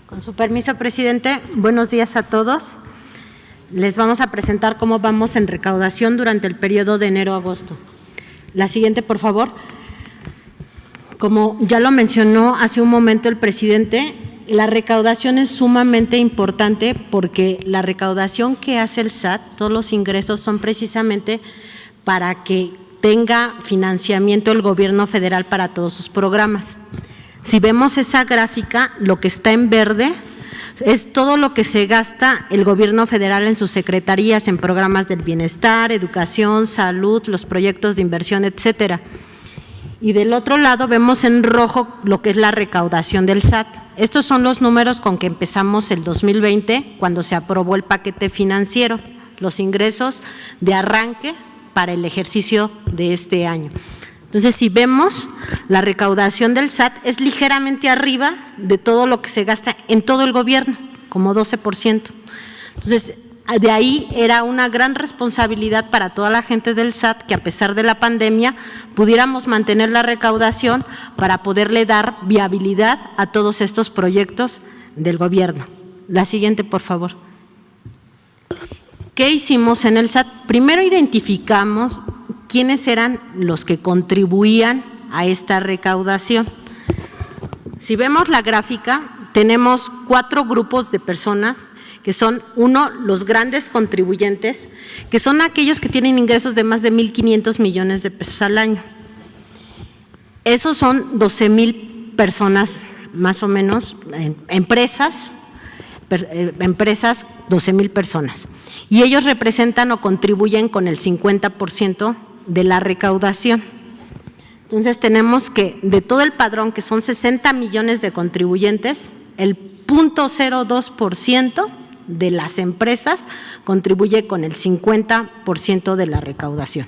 Con su permiso, presidente, buenos días a todos. Les vamos a presentar cómo vamos en recaudación durante el periodo de enero a agosto. La siguiente, por favor. Como ya lo mencionó hace un momento el presidente, la recaudación es sumamente importante porque la recaudación que hace el SAT, todos los ingresos son precisamente para que tenga financiamiento el gobierno federal para todos sus programas. Si vemos esa gráfica, lo que está en verde es todo lo que se gasta el gobierno federal en sus secretarías, en programas del bienestar, educación, salud, los proyectos de inversión, etcétera. Y del otro lado vemos en rojo lo que es la recaudación del SAT. Estos son los números con que empezamos el 2020, cuando se aprobó el paquete financiero, los ingresos de arranque para el ejercicio de este año. Entonces, si vemos, la recaudación del SAT es ligeramente arriba de todo lo que se gasta en todo el gobierno, como 12%. Entonces, de ahí era una gran responsabilidad para toda la gente del SAT que a pesar de la pandemia pudiéramos mantener la recaudación para poderle dar viabilidad a todos estos proyectos del gobierno. La siguiente, por favor. ¿Qué hicimos en el SAT? Primero identificamos quiénes eran los que contribuían a esta recaudación. Si vemos la gráfica, tenemos 4 grupos de personas que son, uno, los grandes contribuyentes, que son aquellos que tienen ingresos de más de 1,500 millones de pesos al año. Esos son 12,000 personas más o menos, empresas, 12,000 personas. Y ellos representan o contribuyen con el 50% de la recaudación. Entonces, tenemos que de todo el padrón, que son 60 millones de contribuyentes, el 0.02% de las empresas contribuye con el 50% de la recaudación.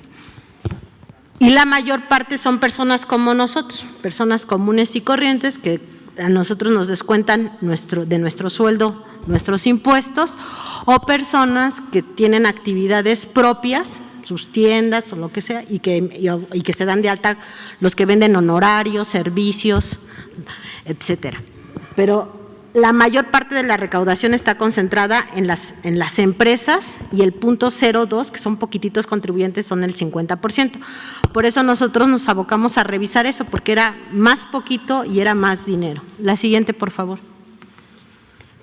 Y la mayor parte son personas como nosotros, personas comunes y corrientes que a nosotros nos descuentan de nuestro sueldo nuestros impuestos, o personas que tienen actividades propias, sus tiendas o lo que sea, y que se dan de alta, los que venden honorarios, servicios, etcétera. Pero la mayor parte de la recaudación está concentrada en las empresas, y el 0.02, que son poquititos contribuyentes, son el 50%. Por eso nosotros nos abocamos a revisar eso, porque era más poquito y era más dinero. La siguiente, por favor.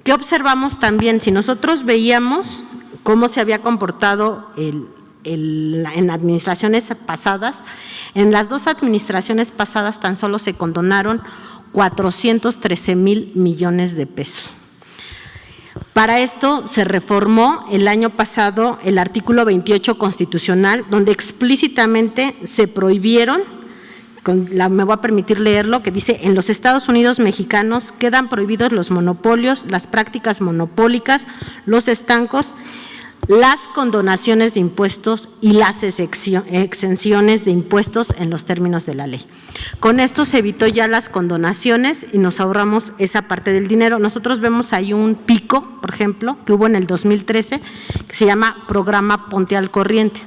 ¿Qué observamos también? Si nosotros veíamos cómo se había comportado en administraciones pasadas, en las 2 administraciones pasadas tan solo se condonaron 413,000 millones de pesos. Para esto se reformó el año pasado el artículo 28 constitucional, donde explícitamente se prohibieron, me voy a permitir leerlo, que dice: en los Estados Unidos mexicanos quedan prohibidos los monopolios, las prácticas monopólicas, los estancos, las condonaciones de impuestos y las exenciones de impuestos en los términos de la ley. Con esto se evitó ya las condonaciones y nos ahorramos esa parte del dinero. Nosotros vemos ahí un pico, por ejemplo, que hubo en el 2013, que se llama Programa Ponte al Corriente.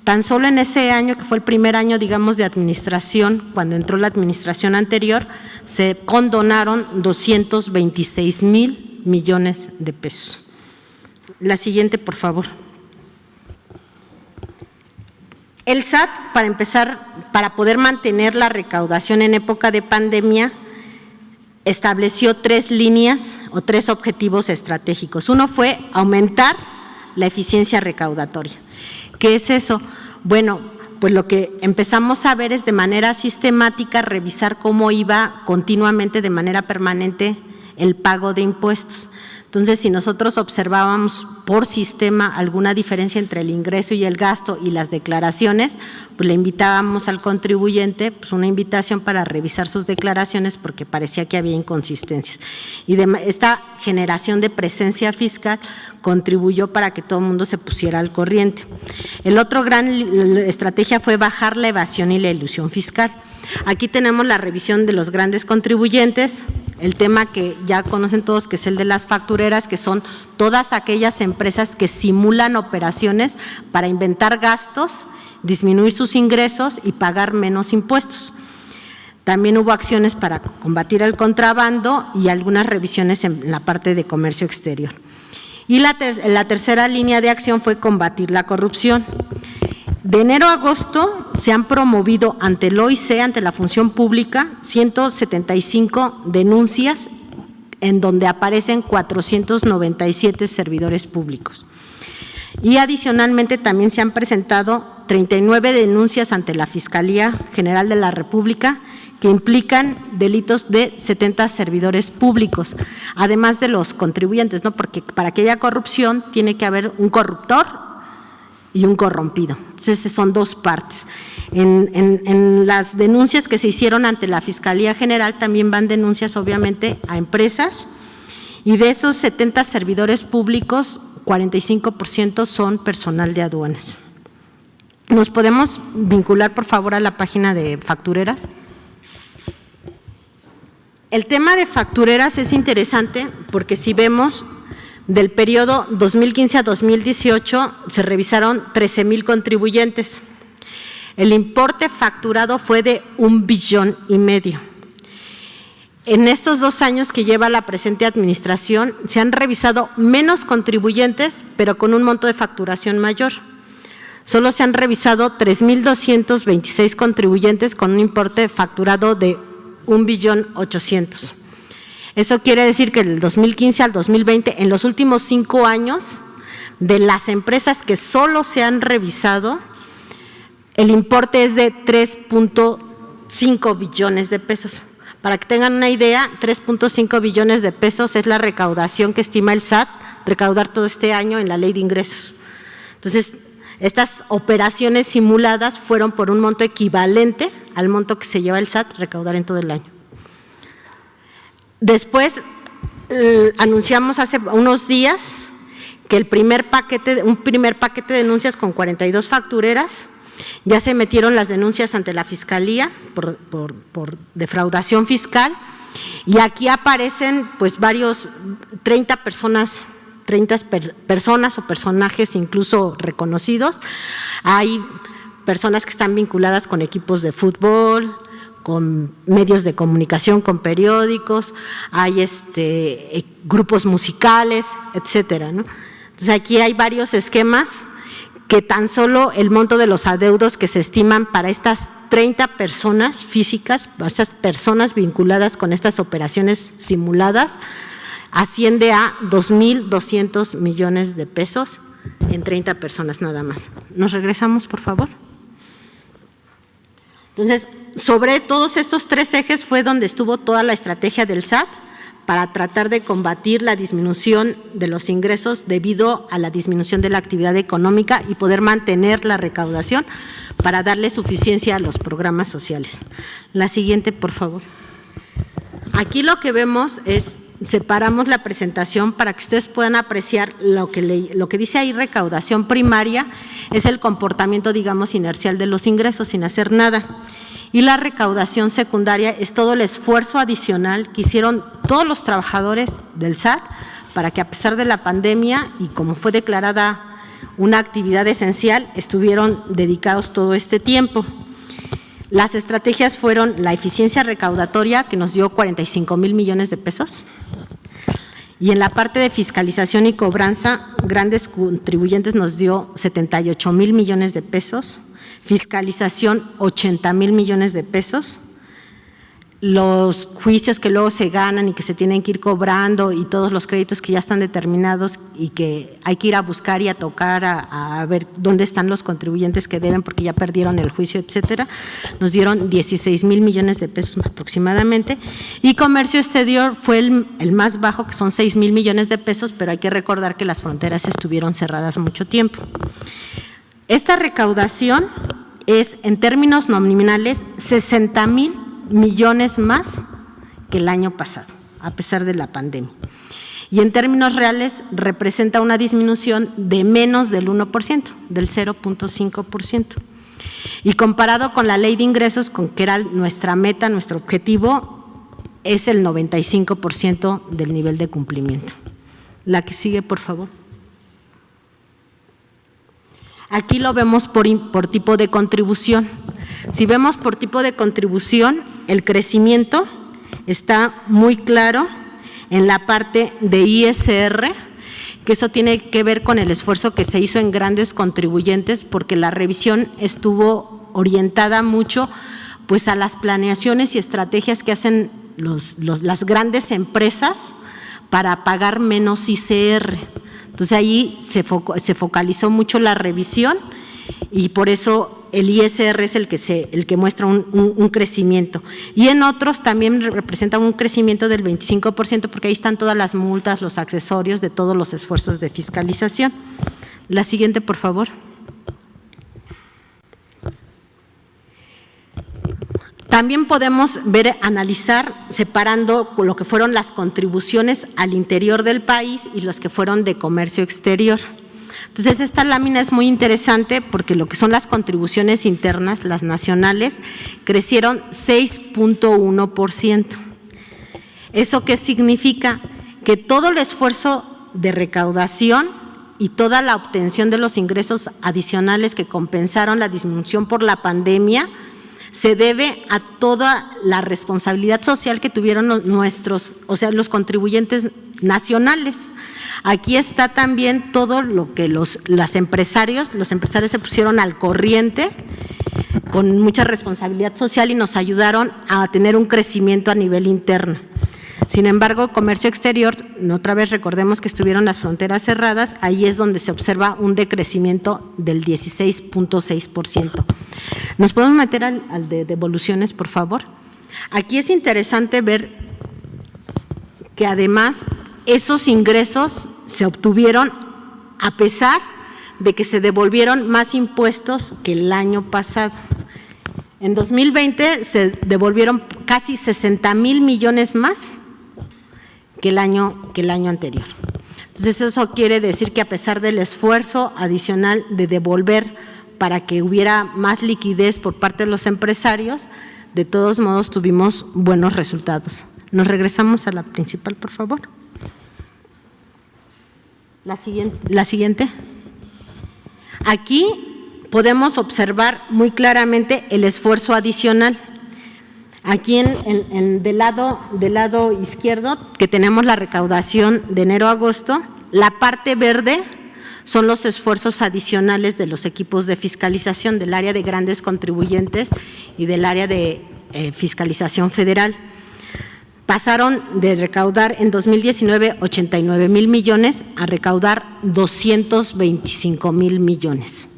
Tan solo en ese año, que fue el primer año, digamos, de administración, cuando entró la administración anterior, se condonaron 226,000 millones de pesos. La siguiente, por favor. El SAT, para empezar, para poder mantener la recaudación en época de pandemia, estableció 3 líneas o 3 objetivos estratégicos. Uno fue aumentar la eficiencia recaudatoria. ¿Qué es eso? Bueno, pues lo que empezamos a ver es de manera sistemática revisar cómo iba continuamente, de manera permanente, el pago de impuestos. Entonces, si nosotros observábamos por sistema alguna diferencia entre el ingreso y el gasto y las declaraciones, pues le invitábamos al contribuyente, pues una invitación para revisar sus declaraciones, porque parecía que había inconsistencias. Y esta generación de presencia fiscal contribuyó para que todo el mundo se pusiera al corriente. El otro gran estrategia fue bajar la evasión y la elusión fiscal. Aquí tenemos la revisión de los grandes contribuyentes, el tema que ya conocen todos, que es el de las factureras, que son todas aquellas empresas que simulan operaciones para inventar gastos, disminuir sus ingresos y pagar menos impuestos. También hubo acciones para combatir el contrabando y algunas revisiones en la parte de comercio exterior. Y la tercera línea de acción fue combatir la corrupción. De enero a agosto se han promovido ante el OIC, ante la función pública, 175 denuncias en donde aparecen 497 servidores públicos. Y adicionalmente también se han presentado 39 denuncias ante la Fiscalía General de la República que implican delitos de 70 servidores públicos, además de los contribuyentes, ¿no? Porque para que haya corrupción tiene que haber un corruptor y un corrompido. Entonces, son dos partes. En las denuncias que se hicieron ante la Fiscalía General también van denuncias, obviamente, a empresas, y de esos 70 servidores públicos, 45% son personal de aduanas. ¿Nos podemos vincular, por favor, a la página de factureras? El tema de factureras es interesante porque si vemos del periodo 2015 a 2018 se revisaron 13,000 contribuyentes. El importe facturado fue de 1,5 billones. En estos 2 años que lleva la presente administración se han revisado menos contribuyentes, pero con un monto de facturación mayor. Solo se han revisado 3,226 contribuyentes con un importe facturado de 1,800,000. Eso quiere decir que del 2015 al 2020, en los últimos 5 años, de las empresas que solo se han revisado, el importe es de 3.5 billones de pesos. Para que tengan una idea, 3.5 billones de pesos es la recaudación que estima el SAT recaudar todo este año en la Ley de Ingresos. Entonces, estas operaciones simuladas fueron por un monto equivalente al monto que se lleva el SAT recaudar en todo el año. Después, anunciamos hace unos días que un primer paquete de denuncias con 42 factureras, ya se metieron las denuncias ante la Fiscalía por defraudación fiscal, y aquí aparecen pues 30 personas o personajes incluso reconocidos. Hay personas que están vinculadas con equipos de fútbol, con medios de comunicación, con periódicos, hay grupos musicales, etcétera, ¿no? Entonces, aquí hay varios esquemas que tan solo el monto de los adeudos que se estiman para estas 30 personas físicas, estas personas vinculadas con estas operaciones simuladas, asciende a 2,200 millones de pesos en 30 personas nada más. ¿Nos regresamos, por favor? Entonces, sobre todos estos 3 ejes fue donde estuvo toda la estrategia del SAT para tratar de combatir la disminución de los ingresos debido a la disminución de la actividad económica y poder mantener la recaudación para darle suficiencia a los programas sociales. La siguiente, por favor. Aquí lo que vemos es, separamos la presentación para que ustedes puedan apreciar lo que dice ahí recaudación primaria, es el comportamiento, digamos, inercial de los ingresos sin hacer nada. Y la recaudación secundaria es todo el esfuerzo adicional que hicieron todos los trabajadores del SAT para que a pesar de la pandemia y como fue declarada una actividad esencial, estuvieron dedicados todo este tiempo. Las estrategias fueron la eficiencia recaudatoria, que nos dio 45,000 millones de pesos, y en la parte de fiscalización y cobranza, grandes contribuyentes nos dio 78,000 millones de pesos, fiscalización 80,000 millones de pesos, los juicios que luego se ganan y que se tienen que ir cobrando y todos los créditos que ya están determinados y que hay que ir a buscar y a tocar a ver dónde están los contribuyentes que deben porque ya perdieron el juicio, etcétera, nos dieron 16,000 millones de pesos aproximadamente, y comercio exterior fue el más bajo, que son 6,000 millones de pesos, pero hay que recordar que las fronteras estuvieron cerradas mucho tiempo. Esta recaudación es, en términos nominales, 60,000 millones más que el año pasado, a pesar de la pandemia. Y en términos reales representa una disminución de menos del 1%, del 0.5%. Y comparado con la Ley de Ingresos, con que era nuestra meta, nuestro objetivo, es el 95% del nivel de cumplimiento. La que sigue, por favor. Aquí lo vemos por tipo de contribución. Si vemos por tipo de contribución, el crecimiento está muy claro en la parte de ISR, que eso tiene que ver con el esfuerzo que se hizo en grandes contribuyentes, porque la revisión estuvo orientada mucho pues a las planeaciones y estrategias que hacen las grandes empresas para pagar menos ICR. Entonces ahí se focalizó mucho la revisión y por eso el ISR es el que muestra un crecimiento. Y en otros también representa un crecimiento del 25%, porque ahí están todas las multas, los accesorios de todos los esfuerzos de fiscalización. La siguiente, por favor. También podemos analizar, separando lo que fueron las contribuciones al interior del país y los que fueron de comercio exterior. Entonces, esta lámina es muy interesante porque lo que son las contribuciones internas, las nacionales, crecieron 6.1%. ¿Eso qué significa? Que todo el esfuerzo de recaudación y toda la obtención de los ingresos adicionales que compensaron la disminución por la pandemia se debe a toda la responsabilidad social que tuvieron los contribuyentes nacionales. Aquí está también todo lo que los empresarios se pusieron al corriente con mucha responsabilidad social y nos ayudaron a tener un crecimiento a nivel interno. Sin embargo, comercio exterior, otra vez recordemos que estuvieron las fronteras cerradas, ahí es donde se observa un decrecimiento del 16.6%. ¿Nos podemos meter al de devoluciones, por favor? Aquí es interesante ver que además esos ingresos se obtuvieron a pesar de que se devolvieron más impuestos que el año pasado. En 2020 se devolvieron casi 60,000 millones más que el año anterior. Entonces, eso quiere decir que a pesar del esfuerzo adicional de devolver para que hubiera más liquidez por parte de los empresarios, de todos modos tuvimos buenos resultados. Nos regresamos a la principal, por favor. La siguiente. Aquí podemos observar muy claramente el esfuerzo adicional. Aquí del lado izquierdo, que tenemos la recaudación de enero a agosto, la parte verde son los esfuerzos adicionales de los equipos de fiscalización del área de grandes contribuyentes y del área de fiscalización federal. Pasaron de recaudar en 2019 89,000 millones a recaudar 225,000 millones.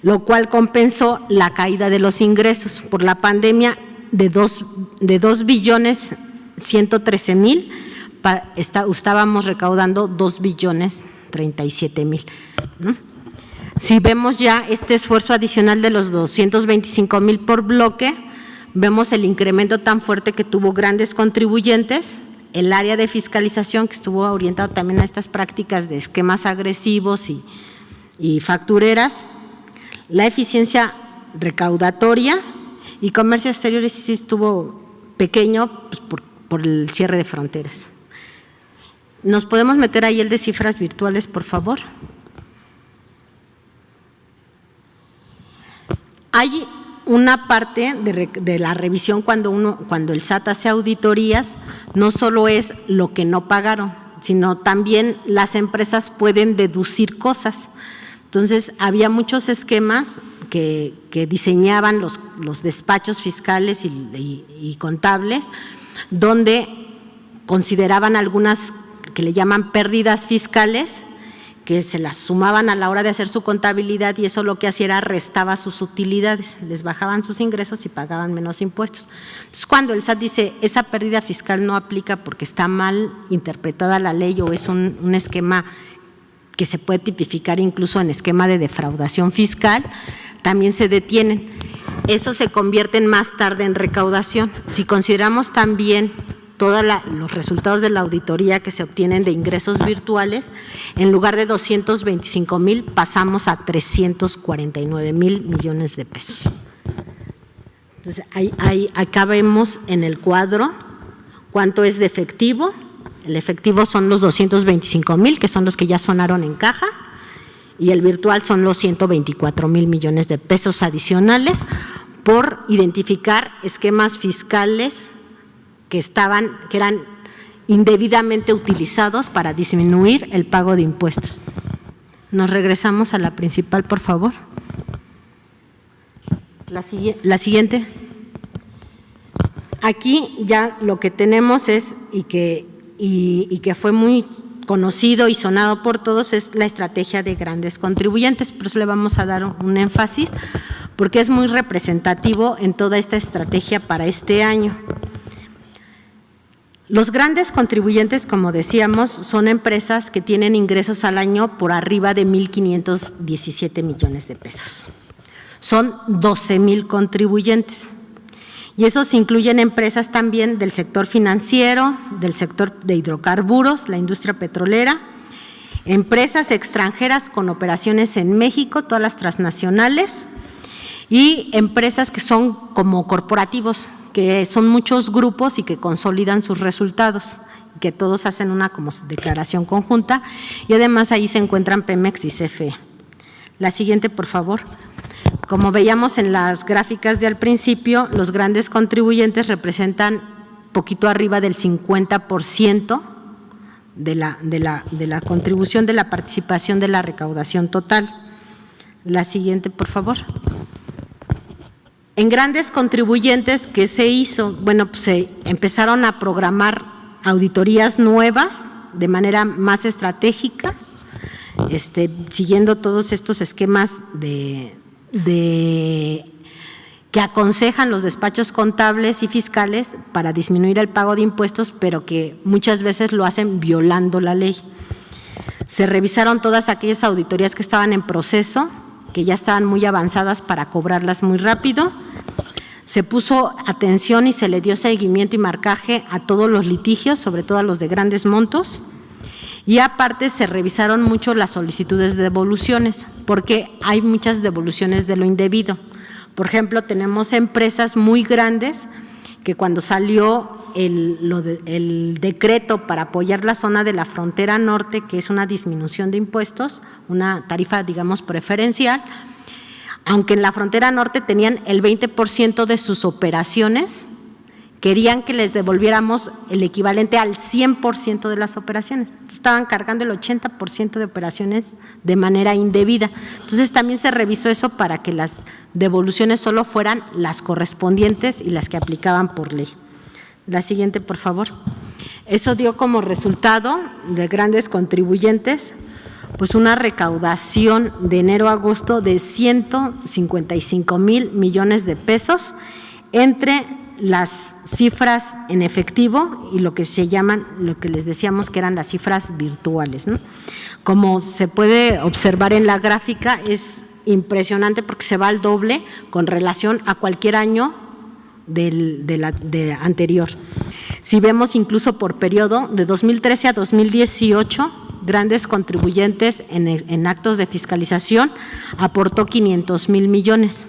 Lo cual compensó la caída de los ingresos por la pandemia de 2,113,000,000, estábamos recaudando 2,037,000,000. Si vemos ya este esfuerzo adicional de los 225,000 por bloque, vemos el incremento tan fuerte que tuvo grandes contribuyentes, el área de fiscalización que estuvo orientado también a estas prácticas de esquemas agresivos y factureras, la eficiencia recaudatoria y comercio exterior sí estuvo pequeño pues, por el cierre de fronteras. ¿Nos podemos meter ahí el de cifras virtuales, por favor? Hay una parte de la revisión cuando el SAT hace auditorías, no solo es lo que no pagaron, sino también las empresas pueden deducir cosas. Entonces, había muchos esquemas que diseñaban los despachos fiscales y contables, donde consideraban algunas que le llaman pérdidas fiscales, que se las sumaban a la hora de hacer su contabilidad y eso lo que hacía era restaba sus utilidades, les bajaban sus ingresos y pagaban menos impuestos. Entonces, cuando el SAT dice esa pérdida fiscal no aplica porque está mal interpretada la ley o es un esquema que se puede tipificar incluso en esquema de defraudación fiscal, también se detienen. Eso se convierte más tarde en recaudación. Si consideramos también todos los resultados de la auditoría que se obtienen de ingresos virtuales, en lugar de 225,000 pasamos a 349,000 millones de pesos. Entonces, acá vemos en el cuadro cuánto es de efectivo. El efectivo son los 225,000, que son los que ya sonaron en caja, y el virtual son los 124,000 millones de pesos adicionales por identificar esquemas fiscales que eran indebidamente utilizados para disminuir el pago de impuestos. Nos regresamos a la principal, por favor. La siguiente. Aquí ya lo que tenemos es, y que fue muy conocido y sonado por todos, es la estrategia de grandes contribuyentes. Por eso le vamos a dar un énfasis, porque es muy representativo en toda esta estrategia para este año. Los grandes contribuyentes, como decíamos, son empresas que tienen ingresos al año por arriba de 1,517 millones de pesos. Son 12,000 contribuyentes. Y esos incluyen empresas también del sector financiero, del sector de hidrocarburos, la industria petrolera, empresas extranjeras con operaciones en México, todas las transnacionales, y empresas que son como corporativos, que son muchos grupos y que consolidan sus resultados, que todos hacen una como declaración conjunta, y además ahí se encuentran Pemex y CFE. La siguiente, por favor. Como veíamos en las gráficas de al principio, los grandes contribuyentes representan poquito arriba del 50% de la contribución, de la participación de la recaudación total. La siguiente, por favor. En grandes contribuyentes, ¿qué se hizo? Bueno, pues se empezaron a programar auditorías nuevas de manera más estratégica, siguiendo todos estos esquemas que aconsejan los despachos contables y fiscales para disminuir el pago de impuestos, pero que muchas veces lo hacen violando la ley. Se revisaron todas aquellas auditorías que estaban en proceso, que ya estaban muy avanzadas para cobrarlas muy rápido. Se puso atención y se le dio seguimiento y marcaje a todos los litigios, sobre todo a los de grandes montos. Y aparte se revisaron mucho las solicitudes de devoluciones, porque hay muchas devoluciones de lo indebido. Por ejemplo, tenemos empresas muy grandes que cuando salió el decreto para apoyar la zona de la frontera norte, que es una disminución de impuestos, una tarifa, digamos, preferencial, aunque en la frontera norte tenían el 20% de sus operaciones, querían que les devolviéramos el equivalente al 100% de las operaciones. Estaban cargando el 80% de operaciones de manera indebida. Entonces también se revisó eso para que las devoluciones solo fueran las correspondientes y las que aplicaban por ley. La siguiente, por favor. Eso dio como resultado de grandes contribuyentes, pues una recaudación de enero a agosto de 155,000 millones de pesos entre las cifras en efectivo y lo que se llaman, lo que les decíamos que eran las cifras virtuales, ¿no? Como se puede observar en la gráfica, es impresionante porque se va al doble con relación a cualquier año de anterior. Si vemos incluso por periodo, de 2013 a 2018, grandes contribuyentes en actos de fiscalización aportó 500,000 millones.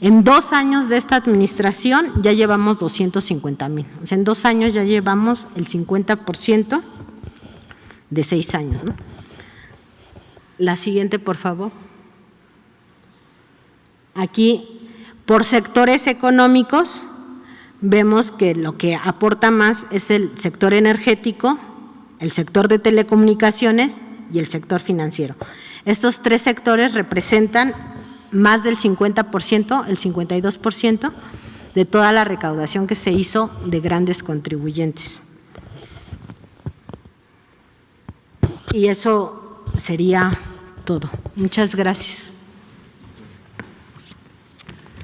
En 2 años de esta administración ya llevamos 250,000. O sea, en 2 años ya llevamos el 50% de 6 años, ¿no? La siguiente, por favor. Aquí, por sectores económicos, vemos que lo que aporta más es el sector energético, el sector de telecomunicaciones y el sector financiero. Estos 3 sectores representan más del 50%, el 52% de toda la recaudación que se hizo de grandes contribuyentes. Y eso sería todo. Muchas gracias.